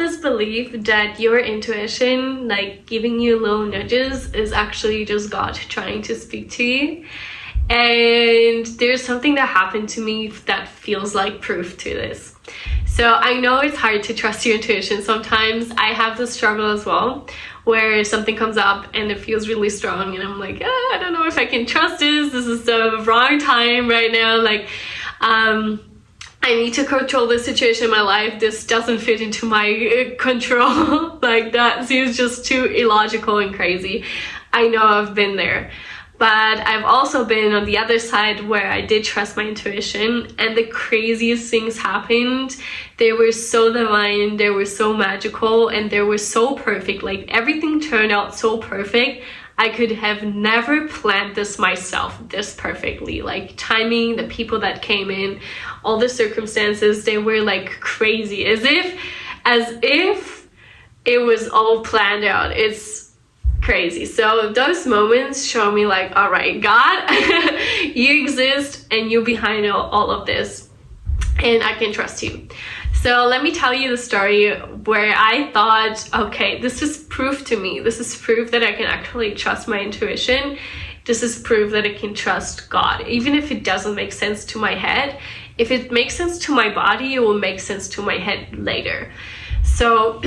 this belief that your intuition, like giving you little nudges, is actually just God trying to speak to you. And there's something that happened to me that feels like proof to this. So I know it's hard to trust your intuition sometimes. I have this struggle as well, where something comes up and it feels really strong and I'm like, I don't know if I can trust this is the wrong time right now, like I need to control this situation in my life, this doesn't fit into my control. Like, that seems just too illogical and crazy. I know I've been there. But I've also been on the other side where I did trust my intuition and the craziest things happened. They were so divine, they were so magical, and they were so perfect. Like, everything turned out so perfect. I could have never planned this myself this perfectly. Like, timing, the people that came in, all the circumstances, they were like crazy, as if it was all planned out. It's crazy. So those moments show me like, all right, God, you exist and you're behind all of this, and I can trust you. So let me tell you the story where I thought, okay, this is proof to me. This is proof that I can actually trust my intuition. This is proof that I can trust God. Even if it doesn't make sense to my head, if it makes sense to my body, it will make sense to my head later. So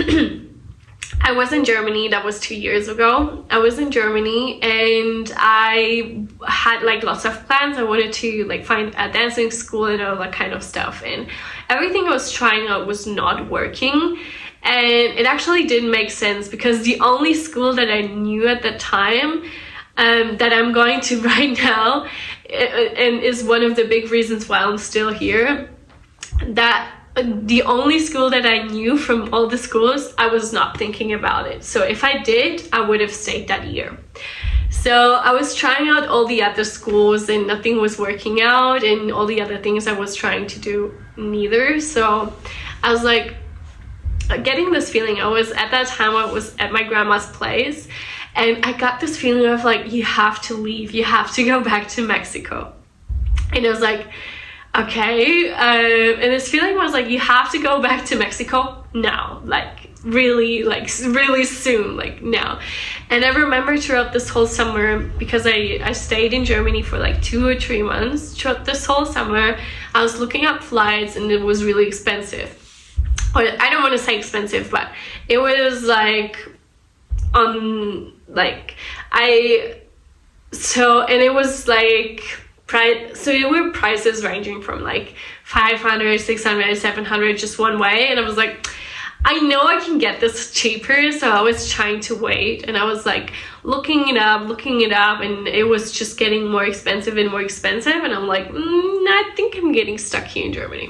I was in Germany. That was 2 years ago. I was in Germany and I had like lots of plans. I wanted to like find a dancing school and all that kind of stuff, and everything I was trying out was not working. And it actually didn't make sense because the only school that I knew at the time that I'm going to right now, and is one of the big reasons why I'm still here, that the only school that I knew from all the schools, I was not thinking about it. So if I did, I would have stayed that year. So I was trying out all the other schools and nothing was working out, and all the other things I was trying to do, neither. So I was like getting this feeling. I was at at my grandma's place, and I got this feeling of like, you have to leave, you have to go back to Mexico. And I was like, okay, and this feeling was like, you have to go back to Mexico now, like really soon, like now. And I remember throughout this whole summer, because I stayed in Germany for like 2 or 3 months, throughout this whole summer I was looking up flights and it was really expensive. Or I don't want to say expensive, but it was like and it was like so there were prices ranging from like 500, 600, 700 just one way, and I was like, I know I can get this cheaper. So I was trying to wait, and I was like looking it up, and it was just getting more expensive and more expensive, and I'm like, I think I'm getting stuck here in Germany.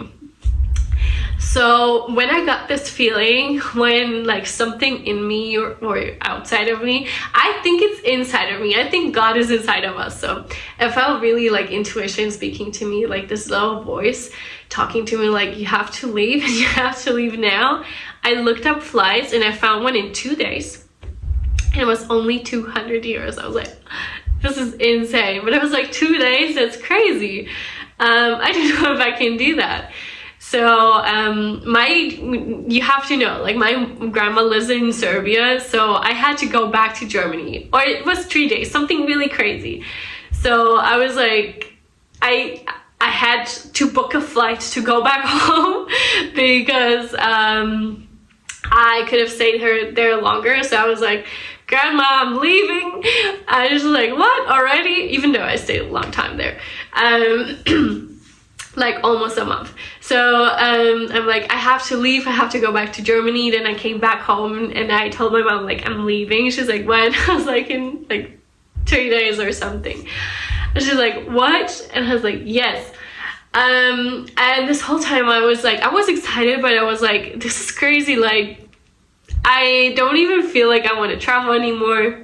So when I got this feeling, when like something in me or outside of me, I think it's inside of me, I think God is inside of us. So I felt really like intuition speaking to me, like this little voice talking to me like, you have to leave and you have to leave now. I looked up flights and I found one in 2 days, and it was only 200 euros. I was like, this is insane. But it was like 2 days, that's crazy. I don't know if I can do that. So you have to know, like, my grandma lives in Serbia, so I had to go back to Germany, or it was 3 days, something really crazy. So I was like, I had to book a flight to go back home because I could have stayed there longer. So I was like, Grandma, I'm leaving. I was like, what, already? Even though I stayed a long time there. Like almost a month. So I'm like, I have to leave, I have to go back to Germany. Then I came back home and I told my mom, like, I'm leaving. She's like, when? I was like, in like 3 days or something. And she's like, what? And I was like, yes. And this whole time I was like, I was excited, but I was like, this is crazy. Like, I don't even feel like I want to travel anymore.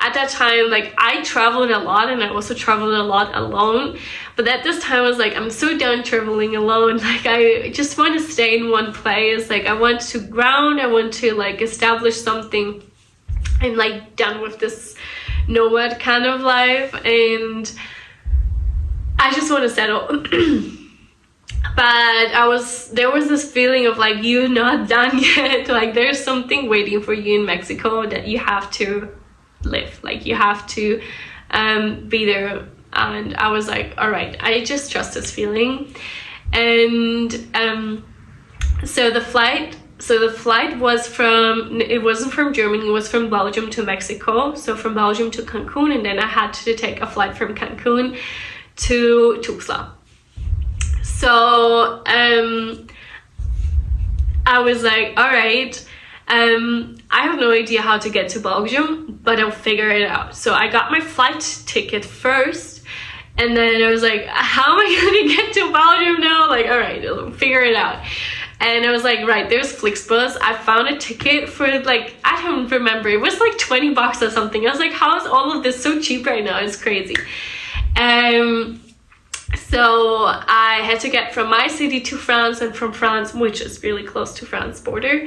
At that time, like, I traveled a lot, and I also traveled a lot alone. But at this time, I was like, I'm so done traveling alone. Like, I just want to stay in one place. Like, I want to ground. I want to, like, establish something. I'm, like, done with this nomad kind of life. And I just want to settle. but there was this feeling of like, you're not done yet. Like there's something waiting for you in Mexico that you have to live, like you have to be there. And I was like, all right, I just trust this feeling. And so the flight was it wasn't from Germany, it was from Belgium to Mexico. So from Belgium to Cancun, and then I had to take a flight from Cancun to Tuxtla. So I was like, all right, I have no idea how to get to Belgium, but I'll figure it out. So I got my flight ticket first, and then I was like, how am I gonna get to Belgium now? Like, all right, I'll figure it out. And I was like, right, there's Flixbus. I found a ticket for like, I don't remember, it was like 20 bucks or something. I was like, how is all of this so cheap right now? It's crazy. So I had to get from my city to France, and from France, which is really close to France border,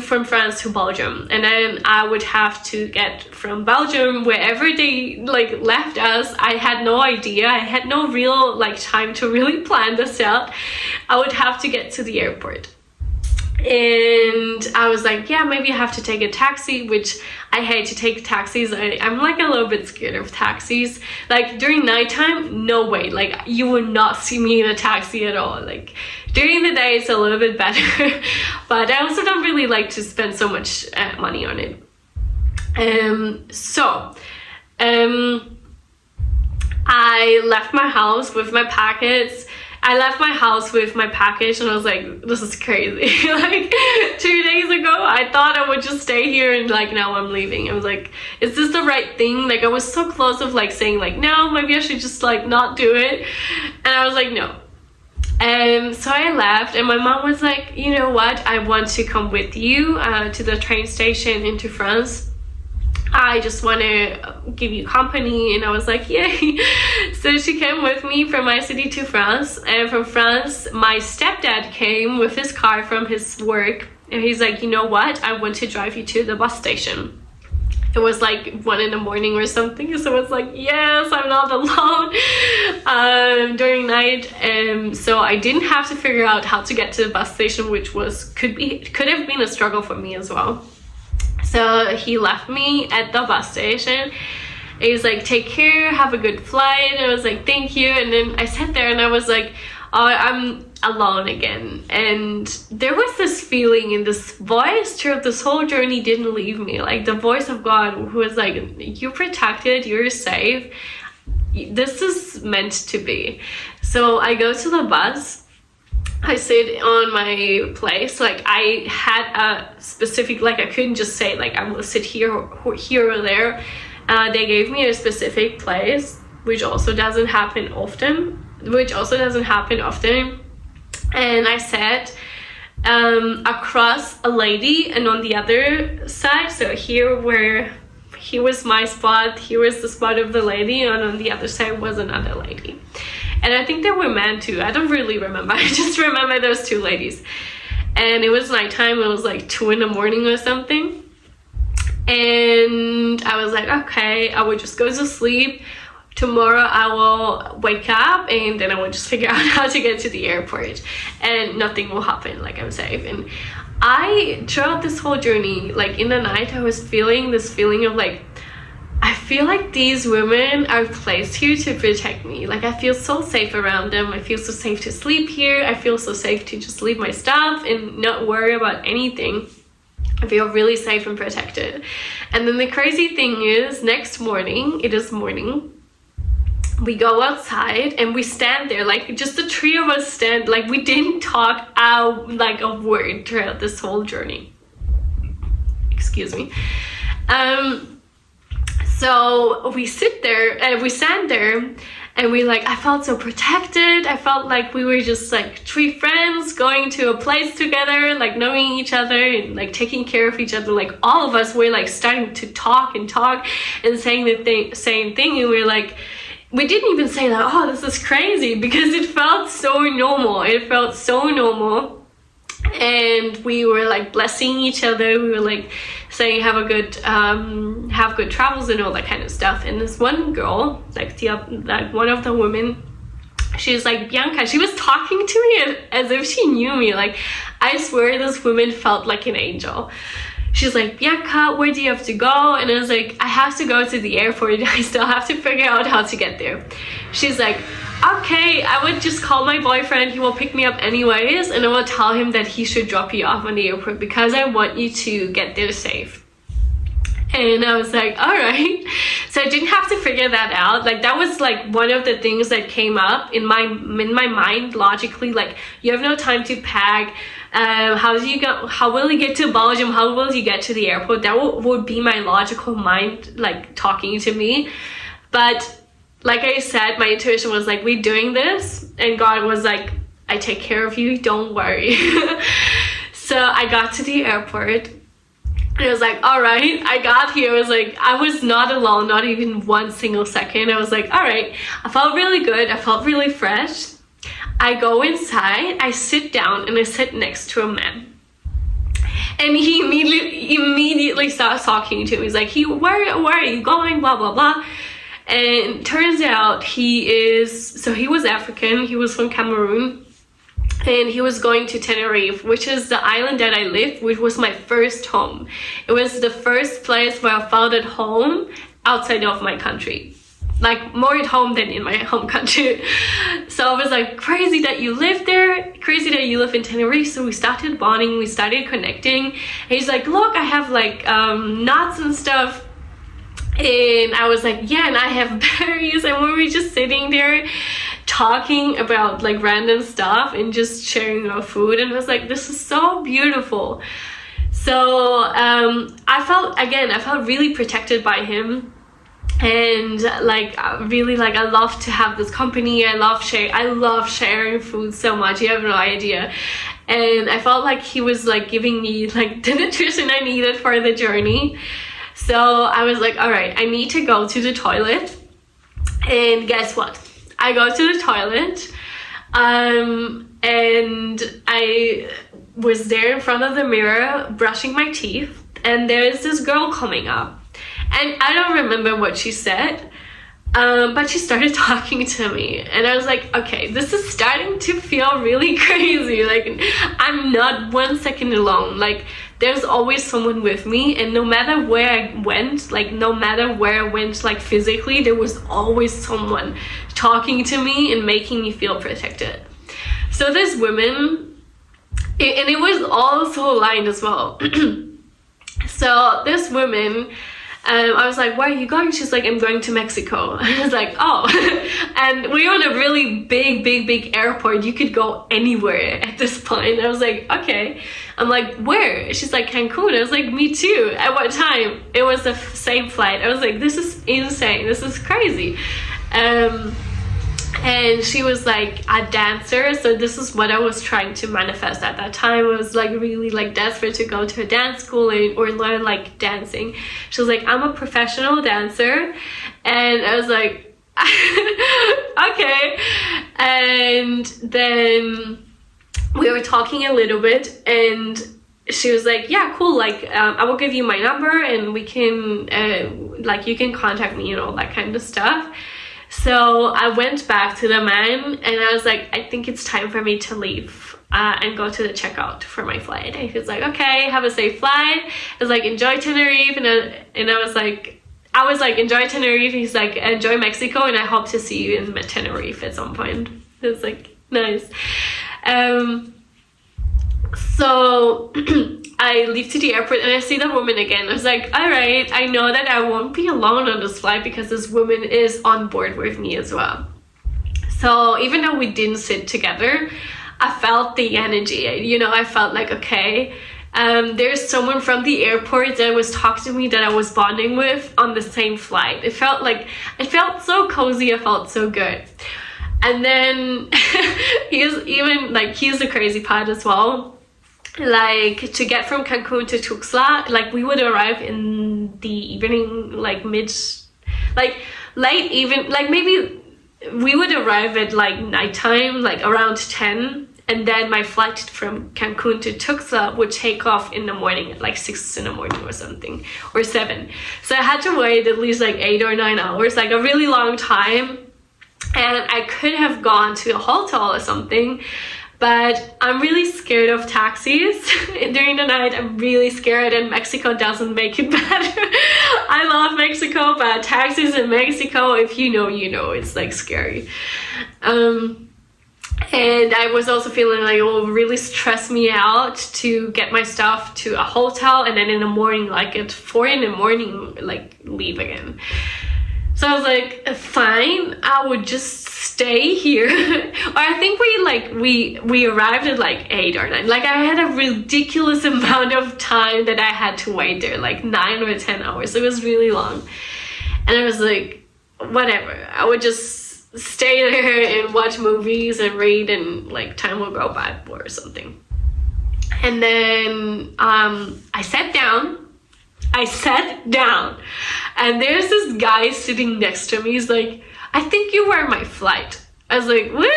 from France to Belgium. And then I would have to get from Belgium, wherever they like left us. I had no idea. I had no real like time to really plan this out. I would have to get to the airport. And I was like, yeah, maybe I have to take a taxi, which I hate to take taxis. I'm like a little bit scared of taxis. Like during nighttime, no way. Like you would not see me in a taxi at all. Like during the day, it's a little bit better. But I also don't really like to spend so much money on it. I left my house with my packets. I left my house with my package, and I was like, this is crazy. Like 2 days ago, I thought I would just stay here, and like now I'm leaving. I was like, is this the right thing? Like I was so close of like saying like, no, maybe I should just like not do it. And I was like, no. So I left, and my mom was like, you know what? I want to come with you to the train station into France. I just want to give you company. And I was like, yay. So she came with me from my city to France, and from France my stepdad came with his car from his work, and he's like, you know what, I want to drive you to the bus station. It was like 1 in the morning or something, so I was like, yes, I'm not alone during night. So I didn't have to figure out how to get to the bus station, which could have been a struggle for me as well. So he left me at the bus station. He was like, take care, have a good flight. And I was like, thank you. And then I sat there and I was like, oh, I'm alone again. And there was this feeling, and this voice throughout this whole journey didn't leave me. Like the voice of God, who was like, you're protected, you're safe. This is meant to be. So I go to the bus. I sit on my place. Like I had a specific, like I couldn't just say like I will sit here or there. They gave me a specific place, which also doesn't happen often. And I sat across a lady, and on the other side, so here was my spot, here was the spot of the lady, and on the other side was another lady. And I think they were men too. I don't really remember. I just remember those two ladies. And it was nighttime. It was like 2 in the morning or something. And I was like, okay, I will just go to sleep. Tomorrow I will wake up, and then I will just figure out how to get to the airport. And nothing will happen. Like I'm safe. And throughout this whole journey, like in the night, I was feeling this feeling of like, I feel like these women are placed here to protect me. Like I feel so safe around them. I feel so safe to sleep here. I feel so safe to just leave my stuff and not worry about anything. I feel really safe and protected. And then the crazy thing is, next morning, it is morning, we go outside and we stand there, like just the three of us stand, like we didn't talk out like a word throughout this whole journey. Excuse me. So we sit there and we stand there, and I felt so protected. I felt like we were just like 3 friends going to a place together, like knowing each other and like taking care of each other. Like all of us were like starting to talk and saying the same thing. And we didn't even say that, oh, this is crazy, because it felt so normal. It felt so normal. And we were like blessing each other. We were like saying have good travels and all that kind of stuff. And this one girl, like one of the women, she's like, Bianca, she was talking to me as if she knew me. Like, I swear this woman felt like an angel. She's like, Bianca, where do you have to go? And I was like, I have to go to the airport. I still have to figure out how to get there. She's like, okay, I would just call my boyfriend. He will pick me up anyways. And I will tell him that he should drop you off on the airport because I want you to get there safe. And I was like, all right. So I didn't have to figure that out. Like, that was like one of the things that came up in my mind logically. Like, you have no time to pack. How will you get to Belgium? How will you get to the airport? That would be my logical mind, like, talking to me. But like I said, my intuition was like, we're doing this. And God was like, I take care of you, don't worry. So I got to the airport. And I was like, all right, I got here. I was like, I was not alone, not even one single second. I was like, all right, I felt really good. I felt really fresh. I go inside, I sit down, and I sit next to a man. And he immediately starts talking to me. He's like, where are you going? Blah, blah, blah. And turns out he was African. He was from Cameroon. And he was going to Tenerife, which is the island that I lived, which was my first home. It was the first place where I felt at home outside of my country. Like, more at home than in my home country. So I was like, crazy that you live there, crazy that you live in Tenerife. So we started bonding, we started connecting. And he's like, look, I have like nuts and stuff. And I was like, yeah, and I have berries. And we were just sitting there talking about like random stuff and just sharing our food. And I was like, this is so beautiful. So I felt really protected by him. And like, really, like, I love to have this company. I love sharing food so much. You have no idea. And I felt like he was like giving me like the nutrition I needed for the journey. So I was like, all right, I need to go to the toilet. And guess what? I go to the toilet. And I was there in front of the mirror brushing my teeth. And there's this girl coming up. And I don't remember what she said, but she started talking to me. And I was like, okay, this is starting to feel really crazy. Like, I'm not 1 second alone. Like, there's always someone with me. And no matter where I went, like physically, there was always someone talking to me and making me feel protected. So this woman, and it was also aligned as well. So this woman, I was like, where are you going? She's like, I'm going to Mexico. I was like, oh. And we were on a really big airport. You could go anywhere at this point. I was like, okay. I'm like, where? She's like, Cancun. I was like, me too. At what time? It was the same flight. I was like, this is insane. This is crazy. And she was like a dancer. So this is what I was trying to manifest at that time. I was like really like desperate to go to a dance school or learn like dancing. She was like, I'm a professional dancer. And I was like, okay. And then we were talking a little bit, and she was like, yeah, cool, like I will give you my number and we can like, you can contact me and all that kind of stuff. So I went back to the man and I was like, I think it's time for me to leave and go to the checkout for my flight. And he was like, okay, have a safe flight. I was like, enjoy Tenerife. And I was like, enjoy Tenerife. He's like, enjoy Mexico, and I hope to see you in Tenerife at some point. It was like, nice. So I leave to the airport and I see the woman again. I was like, all right, I know that I won't be alone on this flight because this woman is on board with me as well. So even though we didn't sit together, I felt the energy. You know, I felt like, okay, there's someone from the airport that was talking to me that I was bonding with on the same flight. It felt so cozy. I felt so good. And then here's the crazy part as well. Like, to get from Cancun to Tuxtla, like, we would arrive in the evening, like late even, like maybe we would arrive at like nighttime, like around 10. And then my flight from Cancun to Tuxtla would take off in the morning at like 6 in the morning or something, or 7. So I had to wait at least like 8 or 9 hours, like a really long time. and I could have gone to a hotel or something, but I'm really scared of taxis during the night. I'm really scared, and Mexico doesn't make it better. I love Mexico, but taxis in Mexico, if you know, you know, it's like scary. And I was also feeling like it will really stress me out to get my stuff to a hotel and then in the morning, like at 4 in the morning, like leave again. So I was like, fine, I would just stay here. Or I think we arrived at like 8 or 9. Like I had a ridiculous amount of time that I had to wait there, like 9 or 10 hours. It was really long. And I was like, whatever, I would just stay there and watch movies and read, and like time will go by or something. And then I sat down and there's this guy sitting next to me. He's like, I think you were my flight. I was like, what?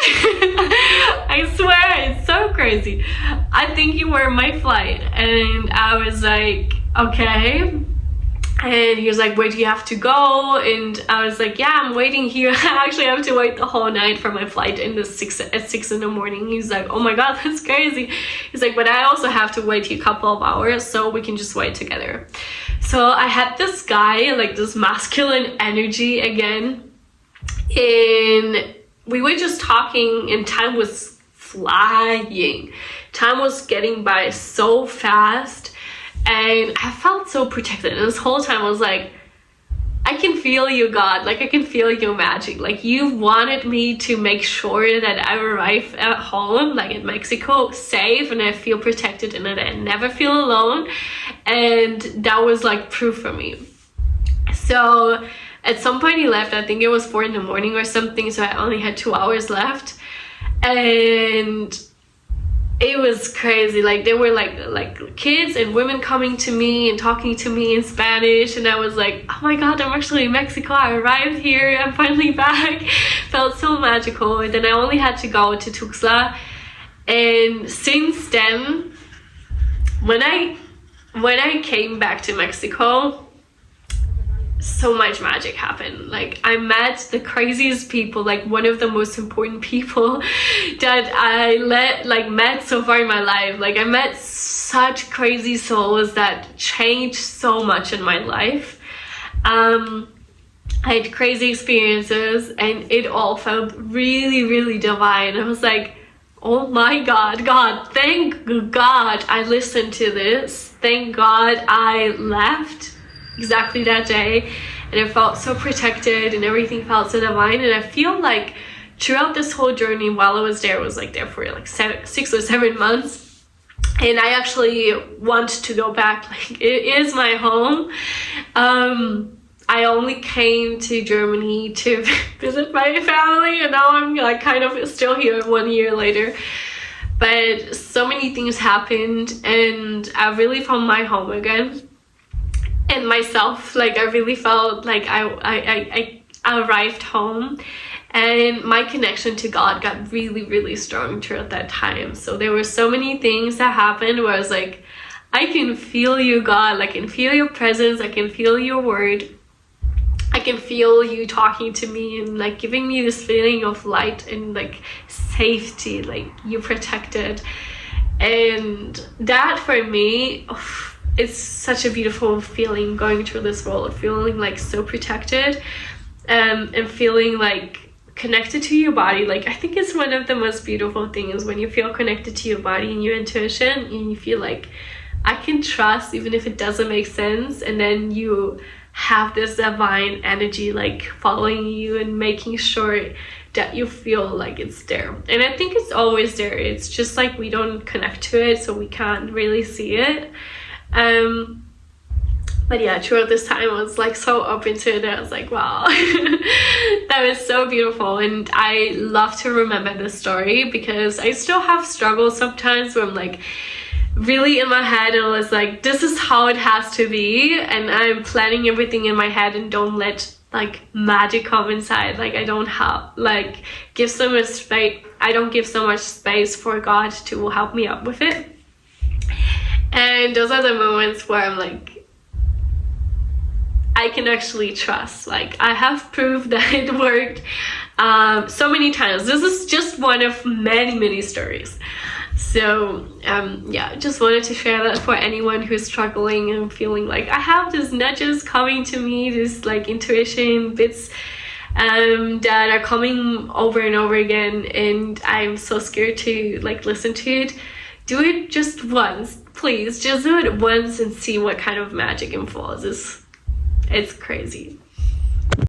I swear, it's so crazy. I think you were my flight. And I was like, okay. And he was like, where do you have to go? And I was like, yeah, I'm waiting here. I actually have to wait the whole night for my flight at 6 in the morning. He's like, oh my God, that's crazy. He's like, but I also have to wait a couple of hours, so we can just wait together. So I had this guy, like this masculine energy again. And we were just talking, and time was flying. Time was getting by so fast. And I felt so protected. And this whole time I was like, I can feel you, God. Like I can feel your magic. Like you wanted me to make sure that I arrive at home, like in Mexico, safe, and I feel protected and that I never feel alone. And that was like proof for me. So at some point he left. I think it was 4 in the morning or something. So I only had 2 hours left. And it was crazy. Like there were like kids and women coming to me and talking to me in Spanish, and I was like, oh my God, I'm actually in Mexico. I arrived here. I'm finally back. Felt so magical. And then I only had to go to Tuxtla. And since then, when I came back to Mexico, so much magic happened. Like I met the craziest people, like one of the most important people that I met so far in my life. Like I met such crazy souls that changed so much in my life. I had crazy experiences, and it all felt really, really divine. I was like, oh my God, thank God I listened to this. Thank God I left exactly that day, and I felt so protected and everything felt so divine. And I feel like throughout this whole journey, while I was there, I was like there for like 6 or 7 months, and I actually want to go back. Like it is my home. I only came to Germany to visit my family, and now I'm like kind of still here 1 year later. But so many things happened, and I really found my home again. And myself, like I really felt like I arrived home, and my connection to God got really, really strong throughout that time. So there were so many things that happened where I was like, I can feel you, God. I can feel your presence. I can feel your word. I can feel you talking to me and like giving me this feeling of light and like safety, like you're protected. And that for me, it's such a beautiful feeling going through this world, feeling like so protected, and feeling like connected to your body. Like I think it's one of the most beautiful things when you feel connected to your body and your intuition, and you feel like I can trust even if it doesn't make sense, and then you have this divine energy like following you and making sure that you feel like it's there. And I think it's always there. It's just like we don't connect to it, so we can't really see it. But yeah, throughout this time I was like so open to it. I was like, wow, that was so beautiful. And I love to remember this story because I still have struggles sometimes where I'm like really in my head and I was like, this is how it has to be, and I'm planning everything in my head and don't let like magic come inside. Like I don't have like give so much space. I don't give so much space for God to help me out with it. And those are the moments where I'm like, I can actually trust. Like I have proof that it worked. so many times. This is just one of many stories. So yeah, just wanted to share that for anyone who's struggling and feeling like I have these nudges coming to me, this like intuition bits that are coming over and over again, and I'm so scared to like listen to it. Do it just once, please. Just do it once and see what kind of magic unfolds. It's crazy.